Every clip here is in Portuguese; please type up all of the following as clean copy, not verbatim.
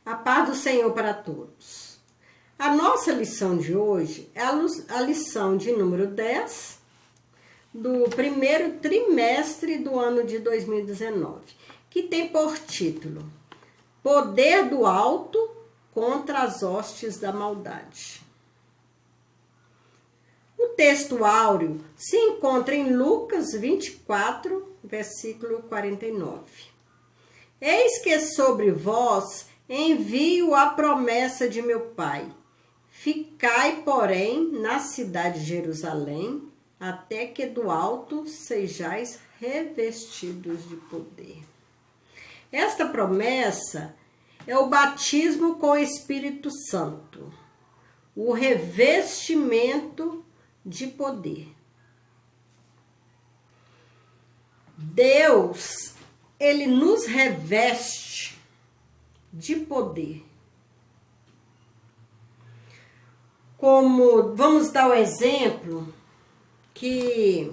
A paz do Senhor para todos. A nossa lição de hoje é a lição de número 10 do primeiro trimestre do ano de 2019, que tem por título Poder do Alto contra as hostes da maldade. O texto áureo se encontra em Lucas 24, versículo 49. Eis que sobre vós envio a promessa de meu Pai. Ficai, porém, na cidade de Jerusalém, até que do alto sejais revestidos de poder. Esta promessa é o batismo com o Espírito Santo, o revestimento de poder. Deus, ele nos reveste de poder. Como, vamos dar o exemplo que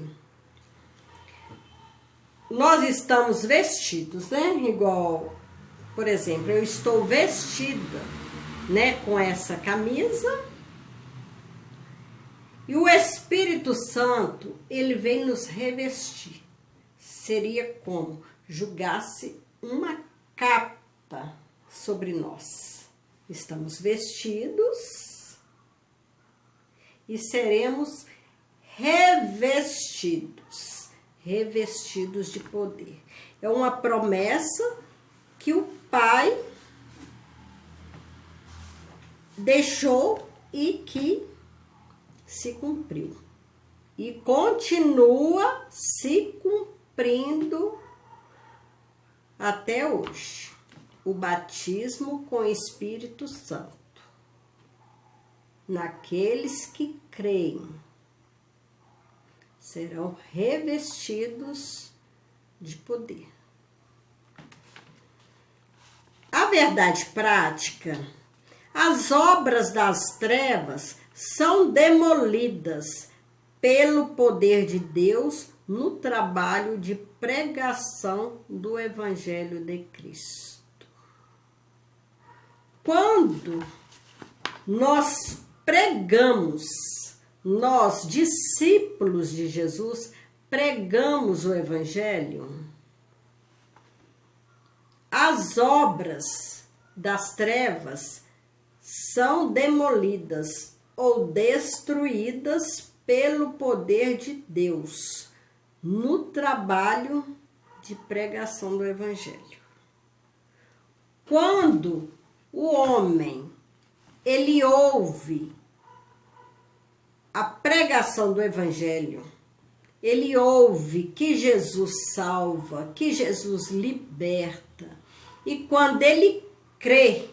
nós estamos vestidos, né? Igual, por exemplo, eu estou vestida, né, com essa camisa, e o Espírito Santo, ele vem nos revestir. Seria como jogasse uma capa sobre nós. Estamos vestidos e seremos revestidos de poder. É uma promessa que o Pai deixou e que se cumpriu. E continua se cumprindo até hoje. O batismo com o Espírito Santo. Naqueles que creem, serão revestidos de poder. A verdade prática, as obras das trevas são demolidas pelo poder de Deus no trabalho de pregação do Evangelho de Cristo. Quando nós pregamos, nós, discípulos de Jesus, pregamos o Evangelho, as obras das trevas são demolidas ou destruídas pelo poder de Deus no trabalho de pregação do Evangelho. Quando o homem, ele ouve a pregação do Evangelho, ele ouve que Jesus salva, que Jesus liberta, e quando ele crê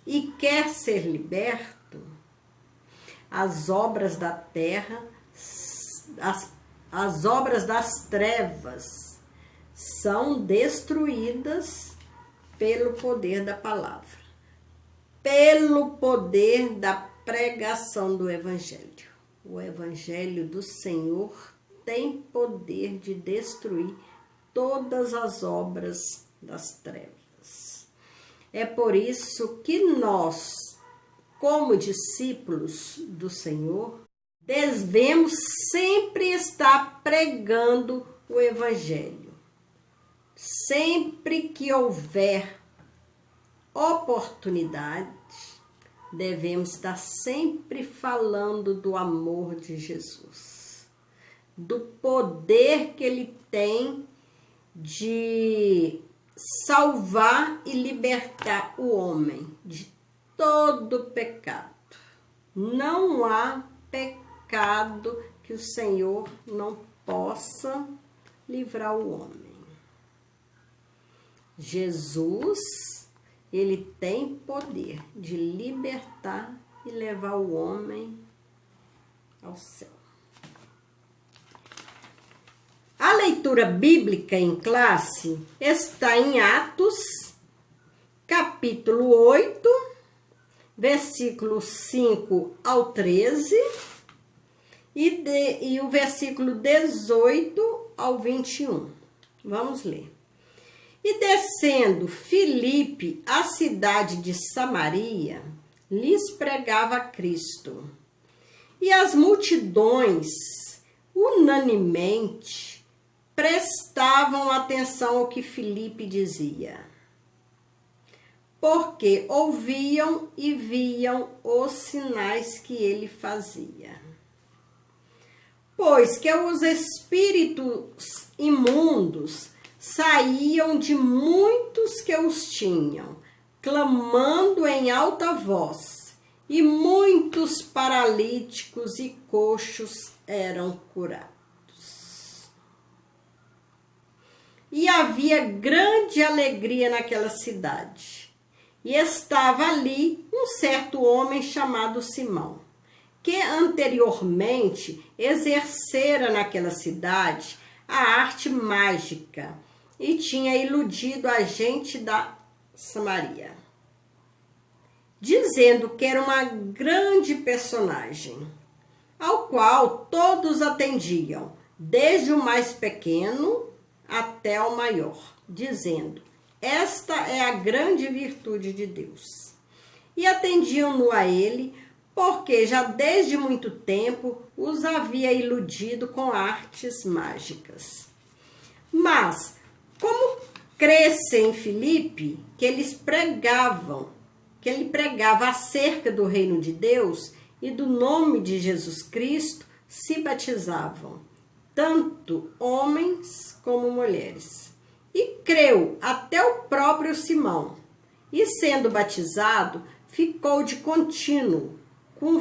e quer ser liberto, as obras da terra, as obras das trevas são destruídas pelo poder da palavra, pelo poder da pregação do Evangelho. O Evangelho do Senhor tem poder de destruir todas as obras das trevas. É por isso que nós, como discípulos do Senhor, devemos sempre estar pregando o Evangelho. Sempre que houver oportunidade, devemos estar sempre falando do amor de Jesus, do poder que ele tem de salvar e libertar o homem de todo pecado. Não há pecado que o Senhor não possa livrar o homem. Jesus, ele tem poder de libertar e levar o homem ao céu. A leitura bíblica em classe está em Atos, capítulo 8, versículo 5 ao 13 e o versículo 18 ao 21. Vamos ler. E descendo Filipe à cidade de Samaria, lhes pregava Cristo. E as multidões, unanimemente, prestavam atenção ao que Filipe dizia, porque ouviam e viam os sinais que ele fazia. Pois que os espíritos imundos saíam de muitos que os tinham, clamando em alta voz, e muitos paralíticos e coxos eram curados. E havia grande alegria naquela cidade. E estava ali um certo homem chamado Simão, que anteriormente exercera naquela cidade a arte mágica e tinha iludido a gente da Samaria, dizendo que era uma grande personagem, ao qual todos atendiam, desde o mais pequeno até o maior, dizendo: esta é a grande virtude de Deus. E atendiam-no a ele, porque já desde muito tempo os havia iludido com artes mágicas. Mas, como cresce em Filipe, que ele pregava acerca do reino de Deus e do nome de Jesus Cristo, se batizavam, tanto homens como mulheres. E creu até o próprio Simão, e sendo batizado, ficou de contínuo com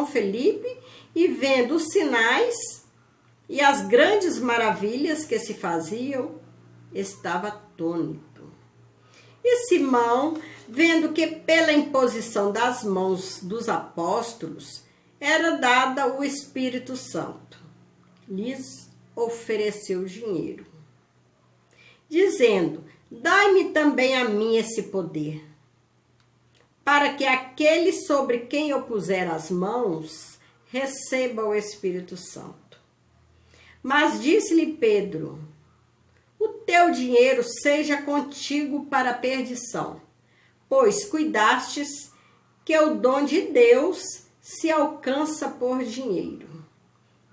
Felipe, e vendo os sinais e as grandes maravilhas que se faziam, estava atônito. E Simão, vendo que pela imposição das mãos dos apóstolos era dada o Espírito Santo, lhes ofereceu dinheiro, dizendo: dai-me também a mim esse poder, para que aquele sobre quem eu puser as mãos receba o Espírito Santo. Mas disse-lhe Pedro: o teu dinheiro seja contigo para a perdição, pois cuidastes que o dom de Deus se alcança por dinheiro.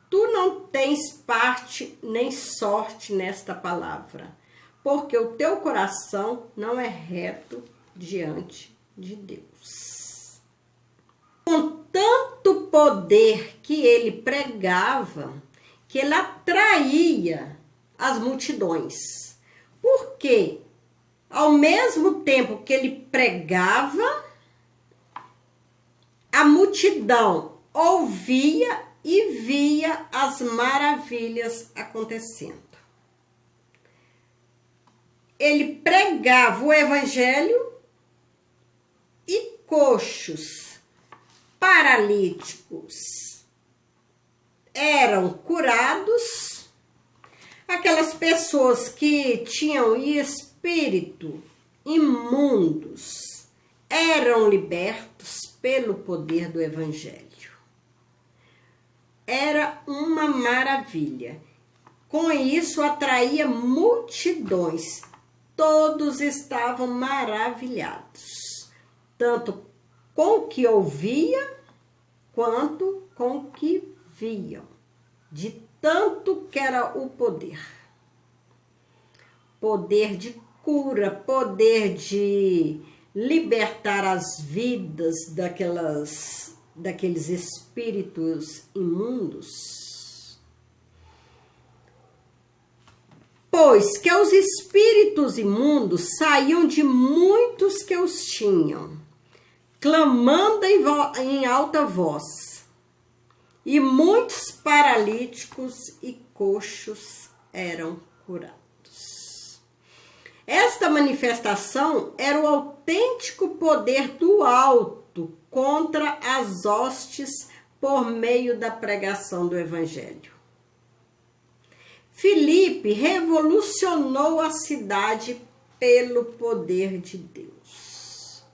Tu não tens parte nem sorte nesta palavra, porque o teu coração não é reto diante de Deus. Com tanto poder que ele pregava, que ele atraía as multidões. Porque, ao mesmo tempo que ele pregava, a multidão ouvia e via as maravilhas acontecendo. Ele pregava o evangelho e coxos, paralíticos eram curados, aquelas pessoas que tinham espírito imundos eram libertos pelo poder do evangelho. Era uma maravilha. Com isso atraía multidões. Todos estavam maravilhados, tanto com o que ouvia, quanto com o que viam, de tanto que era o poder. Poder de cura, poder de libertar as vidas daqueles espíritos imundos. Pois que os espíritos imundos saíam de muitos que os tinham, clamando em alta voz, e muitos paralíticos e coxos eram curados. Esta manifestação era o autêntico poder do alto contra as hostes por meio da pregação do evangelho. Filipe revolucionou a cidade pelo poder de Deus.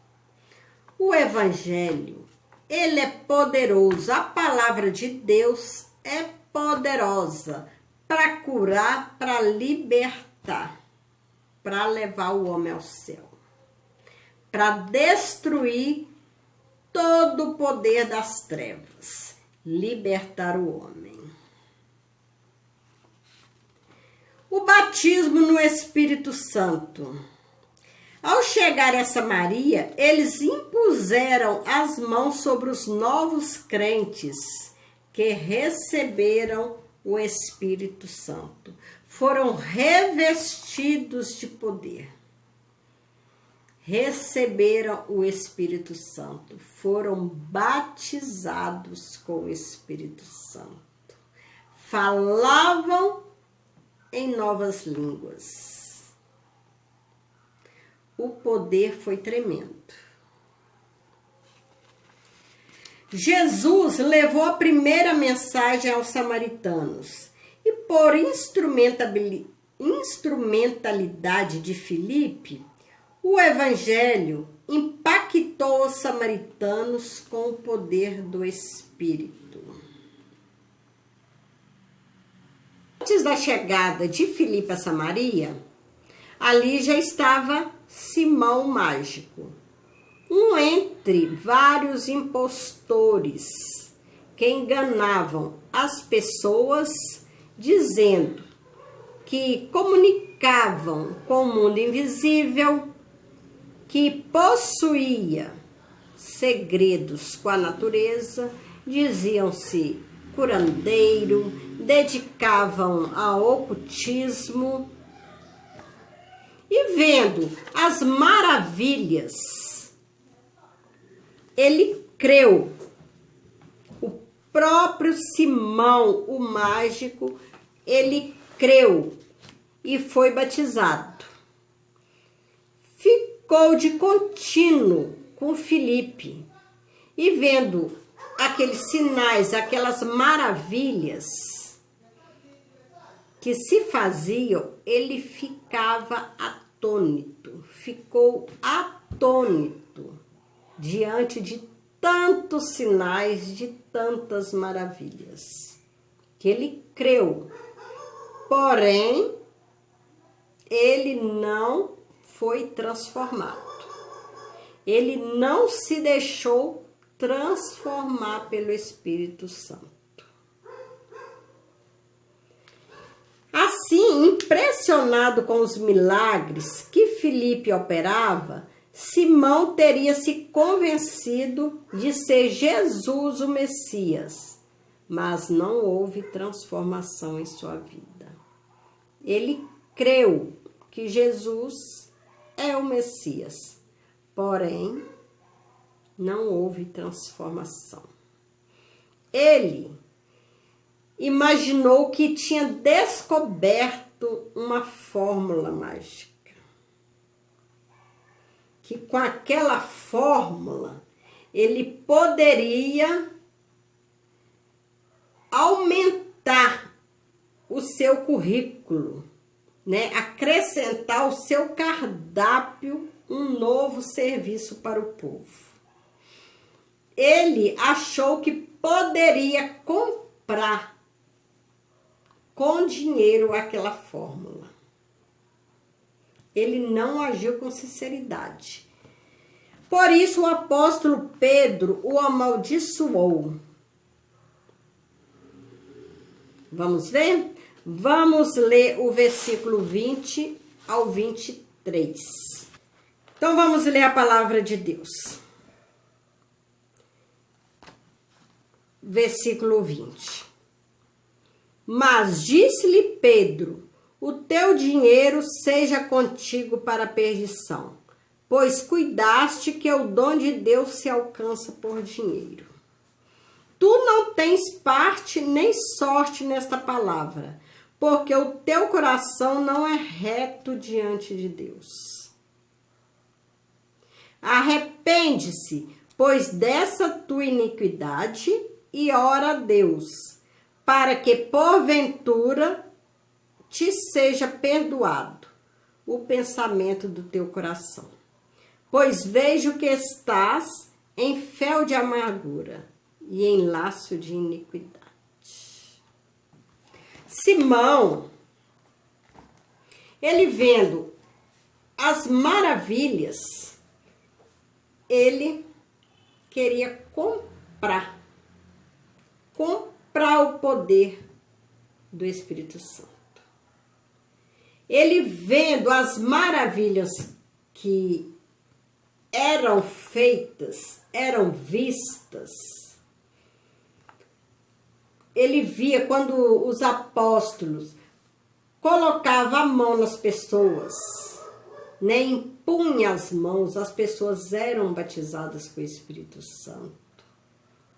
O evangelho, ele é poderoso. A palavra de Deus é poderosa para curar, para libertar, para levar o homem ao céu, para destruir todo o poder das trevas, libertar o homem. O batismo no Espírito Santo. Ao chegar a Samaria, eles impuseram as mãos sobre os novos crentes que receberam o Espírito Santo. Foram revestidos de poder. Receberam o Espírito Santo. Foram batizados com o Espírito Santo. Falavam em novas línguas. O poder foi tremendo. Jesus levou a primeira mensagem aos samaritanos e por instrumentalidade de Filipe, o evangelho impactou os samaritanos com o poder do Espírito. Antes da chegada de Filipe a Samaria, ali já estava Simão Mágico, um entre vários impostores que enganavam as pessoas dizendo que comunicavam com o mundo invisível, que possuía segredos com a natureza, diziam-se curandeiro, dedicavam ao ocultismo. E vendo as maravilhas, ele creu. O próprio Simão, o mágico, ele creu e foi batizado. Ficou de contínuo com Filipe e vendo aqueles sinais, aquelas maravilhas que se faziam, ele ficava atônito, ficou atônito diante de tantos sinais, de tantas maravilhas, que ele creu. Porém, ele não foi transformado. Ele não se deixou transformar pelo Espírito Santo. Assim, impressionado com os milagres que Filipe operava, Simão teria se convencido de ser Jesus o Messias, mas não houve transformação em sua vida. Ele creu que Jesus é o Messias, porém, não houve transformação. Ele imaginou que tinha descoberto uma fórmula mágica. Que com aquela fórmula ele poderia aumentar o seu currículo, né? Acrescentar ao seu cardápio um novo serviço para o povo. Ele achou que poderia comprar com dinheiro aquela fórmula. Ele não agiu com sinceridade. Por isso o apóstolo Pedro o amaldiçoou. Vamos ver? Vamos ler o versículo 20 ao 23. Então vamos ler a palavra de Deus. Versículo 20. Mas disse-lhe Pedro: o teu dinheiro seja contigo para a perdição, pois cuidaste que o dom de Deus se alcança por dinheiro. Tu não tens parte nem sorte nesta palavra, porque o teu coração não é reto diante de Deus. Arrepende-se, pois, dessa tua iniquidade e ora a Deus, para que porventura te seja perdoado o pensamento do teu coração. Pois vejo que estás em fel de amargura e em laço de iniquidade. Simão, ele vendo as maravilhas, ele queria comprar o poder do Espírito Santo. Ele vendo as maravilhas que eram feitas, eram vistas, ele via quando os apóstolos colocavam a mão nas pessoas, né, impunha as mãos, as pessoas eram batizadas com o Espírito Santo.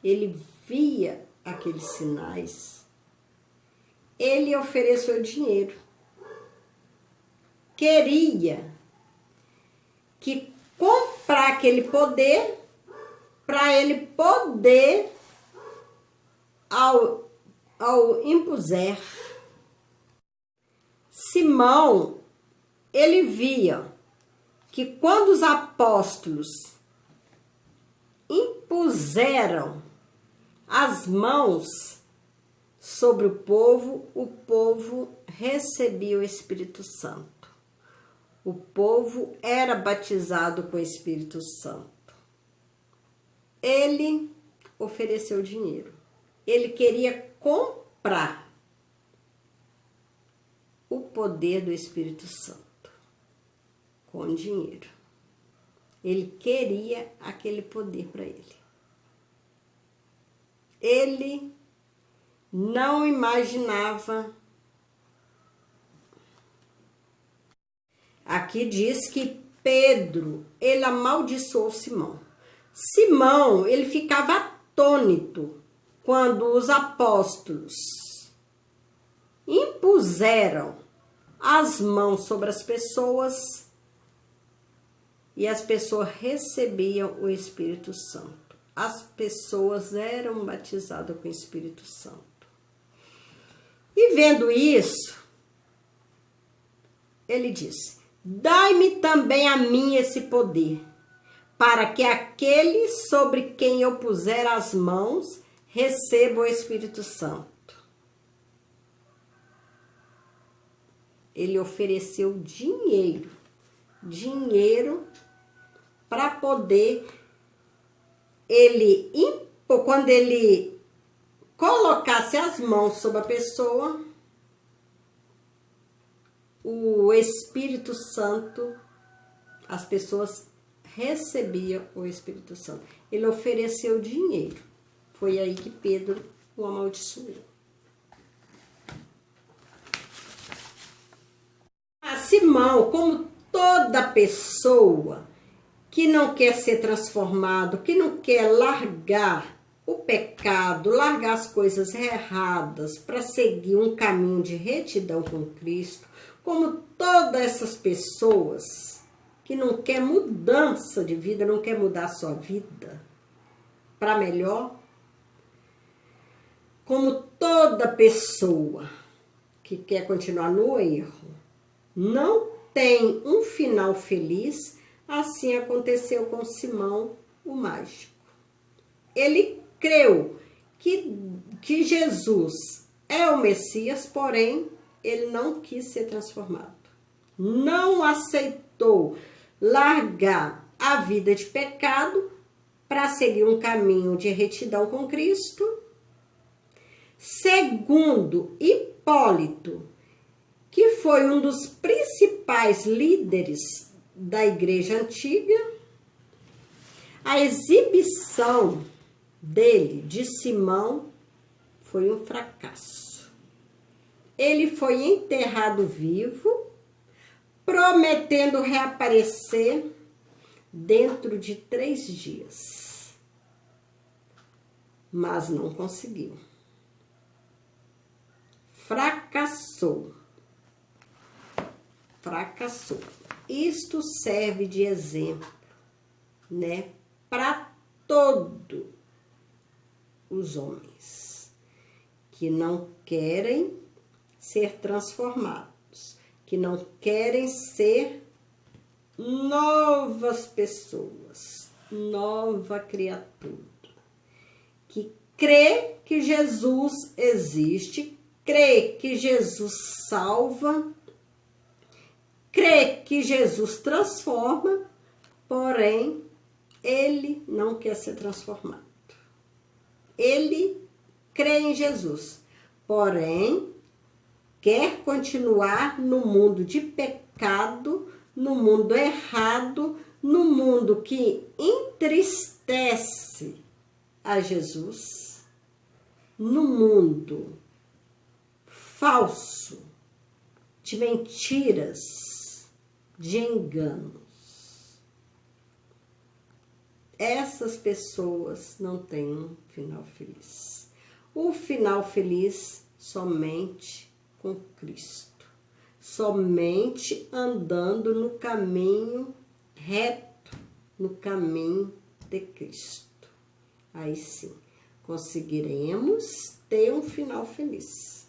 Ele via aqueles sinais. Ele ofereceu dinheiro. Queria que comprar aquele poder para ele poder, ao impuser. Simão, ele via que quando os apóstolos impuseram as mãos sobre o povo recebia o Espírito Santo. O povo era batizado com o Espírito Santo. Ele ofereceu dinheiro. Ele queria comprar o poder do Espírito Santo com dinheiro. Ele queria aquele poder para ele. Ele não imaginava. Aqui diz que Pedro, ele amaldiçoou Simão. Simão, ele ficava atônito quando os apóstolos impuseram as mãos sobre as pessoas e as pessoas recebiam o Espírito Santo. As pessoas eram batizadas com o Espírito Santo. E vendo isso, ele disse: dai-me também a mim esse poder, para que aquele sobre quem eu puser as mãos receba o Espírito Santo. Ele ofereceu dinheiro para poder quando ele colocasse as mãos sobre a pessoa, o Espírito Santo, as pessoas recebiam o Espírito Santo. Ele ofereceu dinheiro. Foi aí que Pedro o amaldiçoou. Simão, como toda pessoa que não quer ser transformado, que não quer largar o pecado, largar as coisas erradas para seguir um caminho de retidão com Cristo, como todas essas pessoas que não quer mudança de vida, não quer mudar a sua vida para melhor, como toda pessoa que quer continuar no erro, não tem um final feliz, assim aconteceu com Simão, o mágico. Ele creu que Jesus é o Messias, porém, ele não quis ser transformado. Não aceitou largar a vida de pecado para seguir um caminho de retidão com Cristo. Segundo Hipólito, que foi um dos principais líderes da igreja antiga, a exibição dele, de Simão, foi um fracasso. Ele foi enterrado vivo, prometendo reaparecer dentro de 3 dias. Mas não conseguiu. Fracassou. Isto serve de exemplo, né, para todos os homens que não querem ser transformados, que não querem ser novas pessoas, nova criatura, que crê que Jesus existe, crê que Jesus salva, crê que Jesus transforma, porém, ele não quer ser transformado. Ele crê em Jesus, porém, quer continuar no mundo de pecado, no mundo errado, no mundo que entristece a Jesus, no mundo falso, de mentiras, de enganos. Essas pessoas não têm um final feliz. O final feliz somente com Cristo. Somente andando no caminho reto, no caminho de Cristo. Aí sim, conseguiremos ter um final feliz.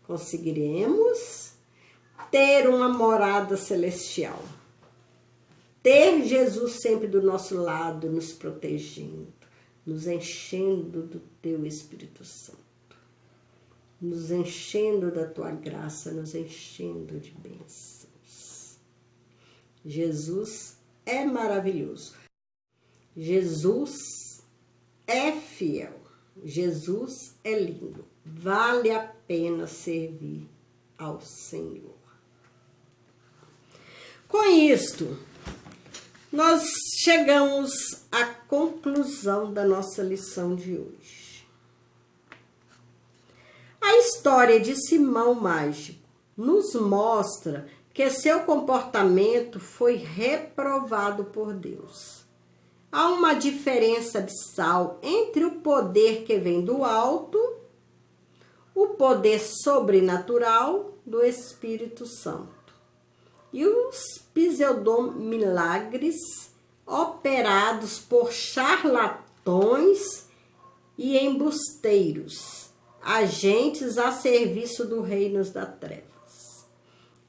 Conseguiremos ter uma morada celestial. Ter Jesus sempre do nosso lado, nos protegendo, nos enchendo do teu Espírito Santo, nos enchendo da tua graça, nos enchendo de bênçãos. Jesus é maravilhoso. Jesus é fiel. Jesus é lindo. Vale a pena servir ao Senhor. Com isto, nós chegamos à conclusão da nossa lição de hoje. A história de Simão Mágico nos mostra que seu comportamento foi reprovado por Deus. Há uma diferença abissal entre o poder que vem do alto, o poder sobrenatural do Espírito Santo e os pseudomilagres operados por charlatões e embusteiros, agentes a serviço do reino das trevas.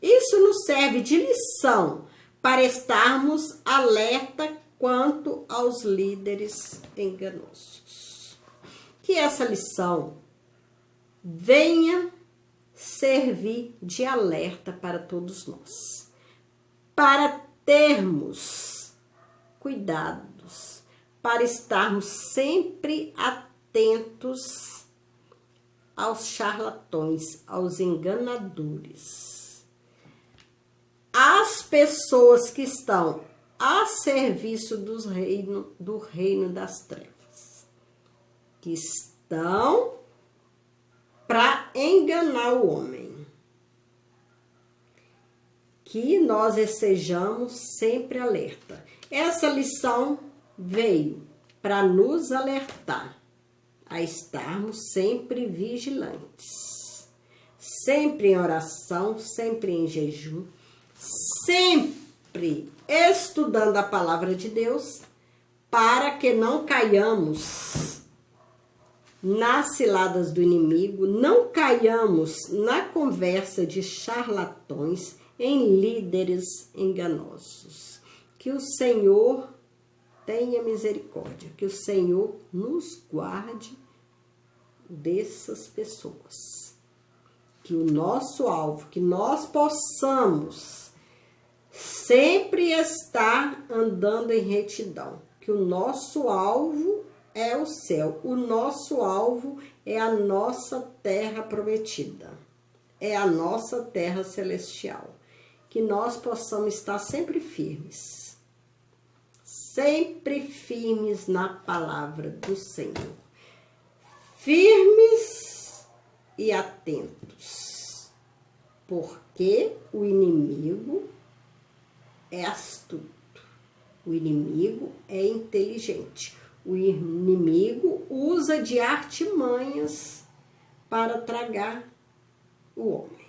Isso nos serve de lição para estarmos alerta quanto aos líderes enganosos. Que essa lição venha servir de alerta para todos nós, para termos cuidados, para estarmos sempre atentos aos charlatões, aos enganadores, às pessoas que estão a serviço do reino das trevas, que estão para enganar o homem. Que nós estejamos sempre alerta. Essa lição veio para nos alertar a estarmos sempre vigilantes, sempre em oração, sempre em jejum, sempre estudando a palavra de Deus, para que não caiamos nas ciladas do inimigo, não caiamos na conversa de charlatões, em líderes enganosos. Que o Senhor tenha misericórdia, que o Senhor nos guarde dessas pessoas. Que o nosso alvo, que nós possamos sempre estar andando em retidão, que o nosso alvo é o céu, o nosso alvo é a nossa terra prometida, é a nossa terra celestial. Que nós possamos estar sempre firmes na palavra do Senhor, firmes e atentos, porque o inimigo é astuto, o inimigo é inteligente, o inimigo usa de artimanhas para tragar o homem,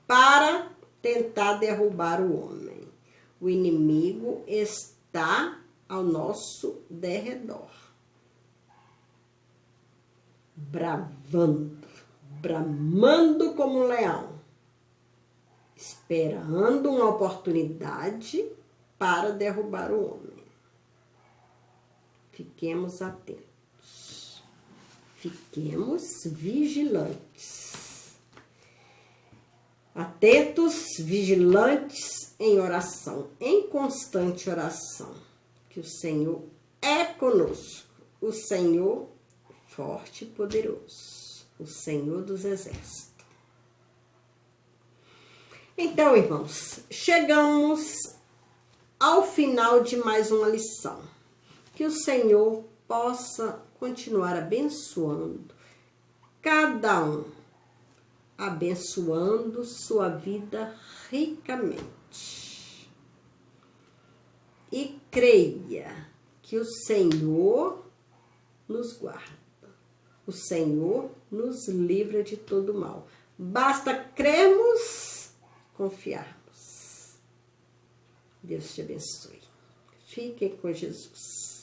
para tentar derrubar o homem. O inimigo está ao nosso derredor, bramando como um leão, esperando uma oportunidade para derrubar o homem. Fiquemos atentos, fiquemos vigilantes. Atentos, vigilantes em oração, em constante oração, que o Senhor é conosco, o Senhor forte e poderoso, o Senhor dos exércitos. Então, irmãos, chegamos ao final de mais uma lição. Que o Senhor possa continuar abençoando cada um, abençoando sua vida ricamente. E creia que o Senhor nos guarda, o Senhor nos livra de todo mal. Basta crermos, confiarmos. Deus te abençoe. Fiquem com Jesus.